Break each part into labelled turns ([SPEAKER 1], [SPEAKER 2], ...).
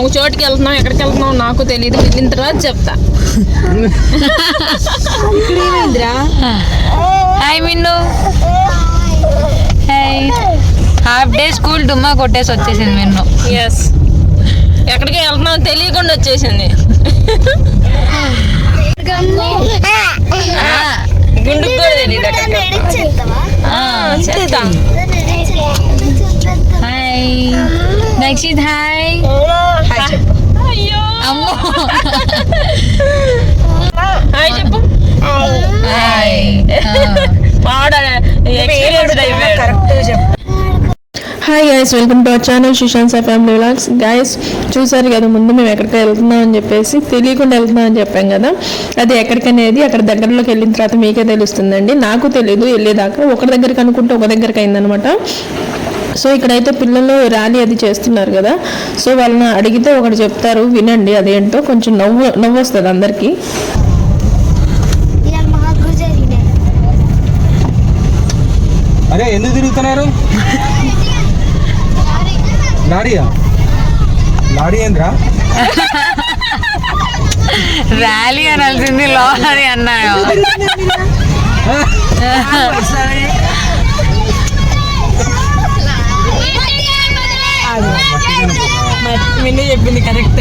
[SPEAKER 1] ఒక చోటుకి వెళ్తున్నాం, ఎక్కడికి వెళ్తున్నాం నాకు తెలియదు, వెళ్ళిన తర్వాత చెప్తా.
[SPEAKER 2] హాయ్ మిన్ను. హాయ్. హాఫ్ డే స్కూల్ డుమ్మా కొట్టేసి వచ్చేసింది మిన్ను.
[SPEAKER 1] ఎస్, ఎక్కడికి వెళ్తున్నాం తెలియకుండా వచ్చేసింది. గుండుకు కూడా తెలియదు. చేస్తా.
[SPEAKER 2] హాయ్ దక్షిత్. హాయ్.
[SPEAKER 1] అయ్యో
[SPEAKER 2] అమ్మో.
[SPEAKER 1] హాయ్ చెప్పు.
[SPEAKER 2] Hi.
[SPEAKER 3] Hi guys, welcome to our channel Sushant Sai family vlogs. Guys చూసారు కదా, ముందు మేము ఎక్కడికి వెళ్తున్నాం అని చెప్పేసి తెలియకుండా వెళ్తున్నాం అని చెప్పాం కదా, అది ఎక్కడికనేది అక్కడ దగ్గరలోకి వెళ్ళిన తర్వాత మీకే తెలుస్తుందండి. నాకు తెలీదు వెళ్ళేదాకా, ఒకరి దగ్గరికి అనుకుంటే ఒక దగ్గరికి అయిందనమాట. సో ఇక్కడైతే పిల్లలు ర్యాలీ అది చేస్తున్నారు కదా, సో వాళ్ళని అడిగితే ఒకటి చెప్తారు, వినండి అదేంటో. కొంచెం నవ్వు వస్తుంది అందరికీ.
[SPEAKER 4] అరే ఎందుకు తిరుగుతున్నారు? లారీయా? లారీ ఏంద్రా?
[SPEAKER 2] ర్యాలీ అనాల్సింది లారీ అన్నాయో.
[SPEAKER 1] చెప్పింది కరెక్ట్.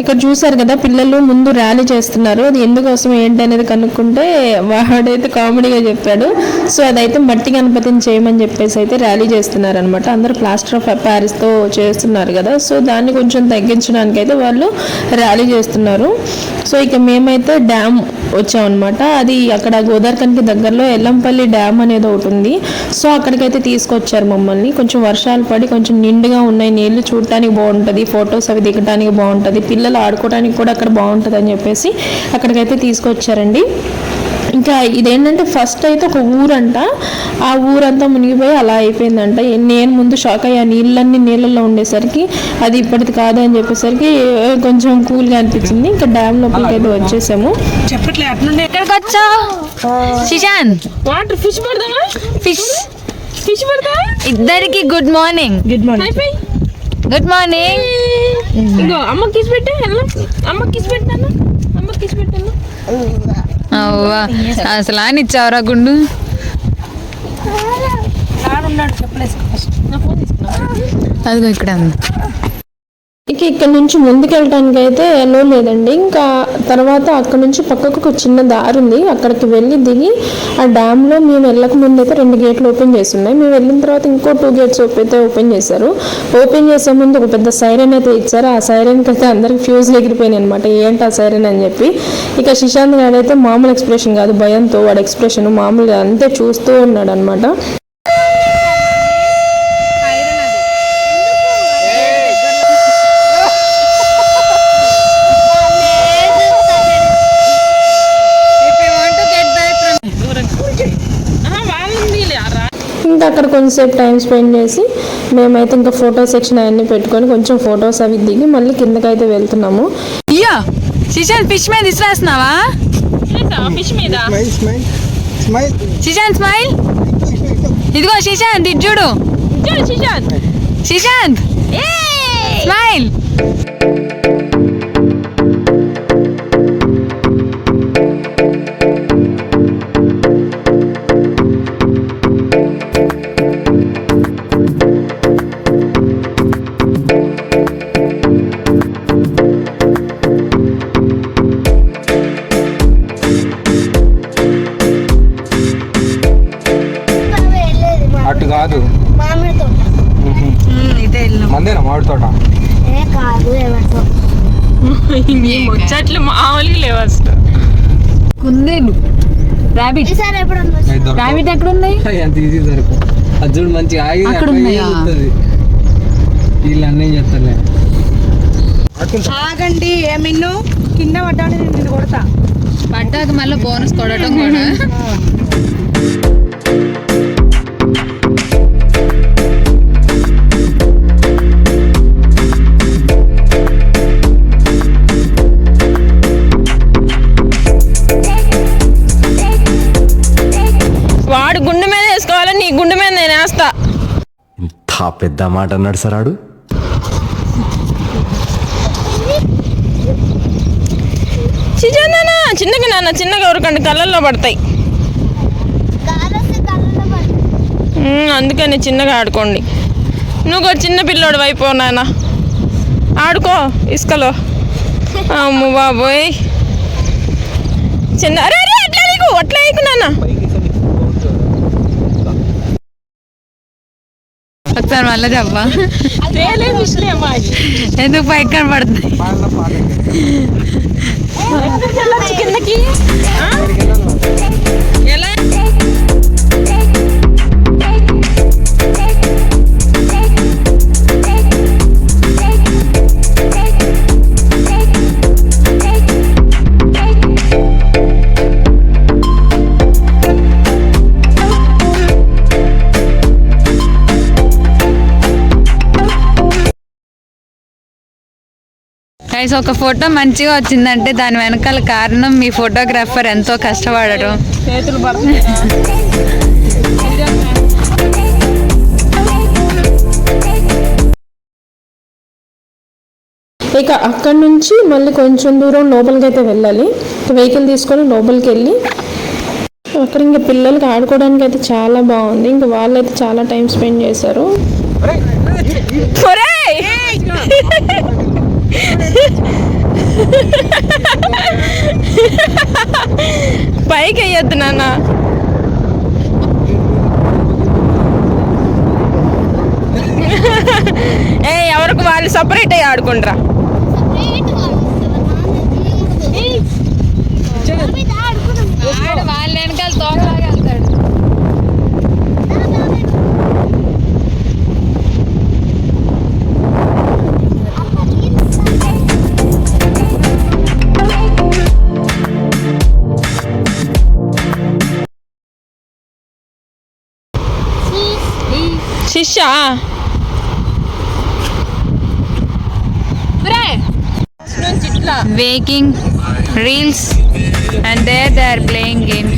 [SPEAKER 3] ఇక్కడ చూసారు కదా, పిల్లలు ముందు ర్యాలీ చేస్తున్నారు. అది ఎందుకోసం ఏంటి అనేది కనుక్కుంటే వాడైతే కామెడీగా చెప్పాడు. సో అదైతే మట్టి గణపతిని చేయమని చెప్పేసి అయితే ర్యాలీ చేస్తున్నారు అనమాట. అందరూ ప్లాస్టర్ ఆఫ్ ప్యారిస్తో చేస్తున్నారు కదా, సో దాన్ని కొంచెం తగ్గించడానికి అయితే వాళ్ళు ర్యాలీ చేస్తున్నారు. సో ఇక మేమైతే డ్యామ్ వచ్చామన్నమాట. అది అక్కడ గోదావరికి దగ్గరలో ఎల్లంపల్లి డ్యామ్ అనేది ఒకటి ఉంది. సో అక్కడికైతే తీసుకొచ్చారు మమ్మల్ని. కొంచెం వర్షాలు పడి కొంచెం నిండుగా ఉన్నాయి నీళ్లు, చూడటానికి బాగుంటుంది, ఫొటోస్ అవి దిగడానికి బాగుంటుంది, పిల్లలు ఆడుకోవడానికి కూడా అక్కడ బాగుంటుంది అని చెప్పేసి అక్కడికైతే తీసుకొచ్చారండి. ఇంకా ఇదేంటంటే ఫస్ట్ అయితే ఒక ఊరంట, ఆ ఊరంతా మునిగిపోయి అలా అయిపోయిందంట. నేను ముందు షాక్ అయ్యా, నీళ్ళన్నీ నీళ్ళల్లో ఉండేసరికి అది ఇప్పటిది కాదు అని చెప్పేసరికి కొంచెం కూల్గా అనిపించింది. ఇంకా డ్యామ్ లోపలికి అయితే వచ్చేసాము.
[SPEAKER 1] చెప్పట్లే అట్నుండే
[SPEAKER 2] ఎక్కడికి వచ్చా శిశాంత్?
[SPEAKER 1] వాటర్ ఫిష్ పడదామా? ఫిష్ పడదా?
[SPEAKER 2] ఇద్దరికి good morning.
[SPEAKER 3] Good morning.
[SPEAKER 2] Good morning.
[SPEAKER 1] ఇంకో అమ్మ కిస్ పెట్టే, అమ్మ కిస్ పెట్టాను, అమ్మ కిస్ పెట్టాను.
[SPEAKER 2] అవ్వా అసలు అని ఇచ్చావరా గుండు. అదిగో ఇక్కడ ఉంది.
[SPEAKER 3] ఇక ఇక్కడ నుంచి ముందుకెళ్ళటానికి అయితే ఎల్లో లేదండి. ఇంకా తర్వాత అక్కడ నుంచి పక్కకు ఒక చిన్న దారి ఉంది, అక్కడికి వెళ్ళి దిగి ఆ డ్యామ్లో మేము వెళ్ళక ముందు అయితే 2 గేట్లు ఓపెన్ చేసి ఉన్నాయి. మేము వెళ్ళిన తర్వాత ఇంకో 2 గేట్స్ అయితే ఓపెన్ చేశారు. ఓపెన్ చేసే ముందు ఒక పెద్ద సైరన్ అయితే ఇచ్చారు. ఆ సైరన్కి అయితే అందరికి ఫ్యూజ్లు ఎగిరిపోయినాయి అనమాట. ఏంటి ఆ సైరన్ అని చెప్పి. ఇక సుశాంత్ గారు అయితే మామూలు ఎక్స్ప్రెషన్ కాదు, భయంతో వాడి ఎక్స్ప్రెషన్ మామూలుగా అంతే చూస్తూ ఉన్నాడు అనమాట. ఇంకా అక్కడ కొంచెంసేపు టైం స్పెండ్ చేసి మేమైతే ఇంకా ఫోటో సెక్షన్ అవన్నీ పెట్టుకొని కొంచెం ఫొటోస్ అవి దిగి మళ్ళీ కిందకైతే వెళ్తున్నాము.
[SPEAKER 2] అయ్యో శిశాంత్ ఫిష్ మీద ఇస్తున్నావా?
[SPEAKER 1] ఫిష్ మీద
[SPEAKER 2] శిశాంత్ స్మైల్. ఇదిగో శిశాంత్ ఇటు చూడు. శిశాంత్ స్మైల్.
[SPEAKER 4] అటు కాదు, మందేనా మామిడి తోట?
[SPEAKER 1] ముచ్చట్లు మామూలుగా లేవు అసలు.
[SPEAKER 2] కుందేలు. రాబిట్. రాబిట్ ఎక్కడ ఉన్నాయి?
[SPEAKER 4] ఎంత ఈజీ దొరకు. అది చూడు మంచిగా ఆగి
[SPEAKER 2] అక్కడ ఉన్నాయా?
[SPEAKER 4] వీళ్ళు అన్నీ చెప్తారులే.
[SPEAKER 1] ఆగండి, మిన్ను కింద పడ్డాను, నేను కొడతా.
[SPEAKER 2] పడ్డాక మళ్ళీ బోనస్ కొడటం కూడా.
[SPEAKER 1] వాడు గుండె మీద వేసుకోవాలి, నీ గుండె మీద నేను వేస్తా.
[SPEAKER 5] ఇంత పెద్ద మాట అన్నాడు సరాడు.
[SPEAKER 1] చిన్నగా నాన్న, చిన్నగా ఎవరికండి కళ్ళల్లో పడతాయి. అందుకని చిన్నగా ఆడుకోండి. నువ్వు చిన్న పిల్లోడు వైపు నాన్న, ఆడుకో ఇసుకలో. అమ్మ బాబోయ్ చిన్న. అరే అరే అట్లా నీకు అట్లా అయికు నాన్న.
[SPEAKER 2] ఒకసారి మళ్ళీ చెప్పా, ఎందుకు పైకి కనపడుతుంది?
[SPEAKER 1] కిందకి ఎలా?
[SPEAKER 2] గైస్, ఒక ఫోటో మంచిగా వచ్చిందంటే దాని వెనకాల కారణం మీ ఫోటోగ్రాఫర్ ఎంతో కష్టపడడం.
[SPEAKER 1] చేతులు పడుతుంది.
[SPEAKER 3] ఇక అక్కడి నుంచి మళ్ళీ కొంచెం దూరం లోపలికి అయితే వెళ్ళాలి. వెహికల్ తీసుకొని లోపలికి వెళ్ళి అక్కడ ఇంకా పిల్లలకి ఆడుకోవడానికి అయితే చాలా బాగుంది. ఇంకా వాళ్ళైతే చాలా టైం స్పెండ్ చేశారు.
[SPEAKER 1] పైకి అయ్యద్దు నాన్న. ఎవరికి వాళ్ళు సపరేట్ అయ్యి ఆడుకుంటారా?
[SPEAKER 2] వాళ్ళ వెనకాల తోకలాగా వెళ్తాడు.
[SPEAKER 1] శిష్యా
[SPEAKER 2] making reels and there they are playing games.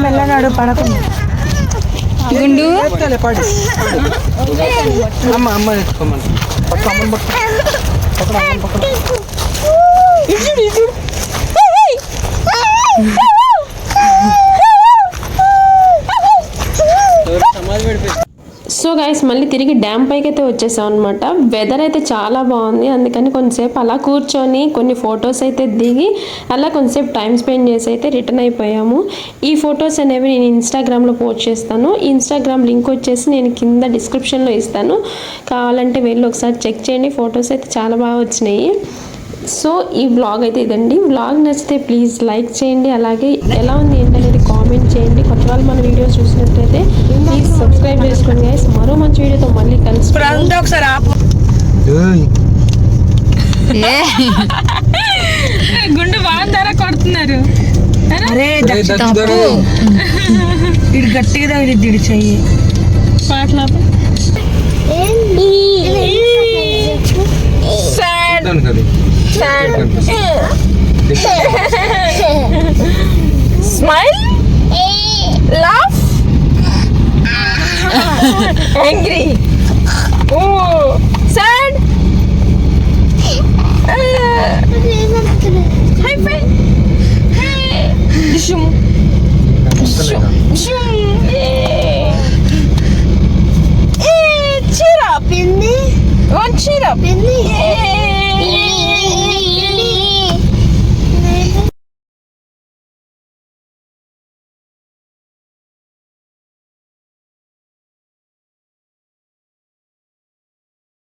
[SPEAKER 3] మెల్లగాడు పడకుండా సో గైస్ మళ్ళీ తిరిగి డ్యామ్ పైకి అయితే వచ్చేసాం అనమాట. వెదర్ అయితే చాలా బాగుంది, అందుకని కొంతసేపు అలా కూర్చొని కొన్ని ఫొటోస్ అయితే దిగి అలా కొంతసేపు టైం స్పెండ్ చేసి అయితే రిటర్న్ అయిపోయాము. ఈ ఫొటోస్ అనేవి నేను ఇన్స్టాగ్రామ్లో పోస్ట్ చేస్తాను. ఈ ఇన్స్టాగ్రామ్ లింక్ వచ్చేసి నేను కింద డిస్క్రిప్షన్లో ఇస్తాను, కావాలంటే వెళ్ళి ఒకసారి చెక్ చేయండి. ఫొటోస్ అయితే చాలా బాగా వచ్చినాయి. సో ఈ వ్లాగ్ అయితే ఇదండి. వ్లాగ్ నచ్చితే ప్లీజ్ లైక్ చేయండి, అలాగే ఎలా ఉంది ఏంటనేది కామెంట్ చేయండి. కొత్త వాళ్ళు మన వీడియోస్ చూసినట్లయితే ప్లీజ్ సబ్స్క్రైబ్ చేసుకోండి గైస్. మరో మంచి వీడియోతో మళ్ళీ కలిసి
[SPEAKER 1] ఒకసారి గుండు బాగుందారా కొడుతున్నారు.
[SPEAKER 3] ఇది గట్టిగా తగిలిద్ది చెయ్యి.
[SPEAKER 1] పాటలు smile, laugh, angry, sad, high five, డిషుమ్ డిషుమ్ డిషుమ్. కింద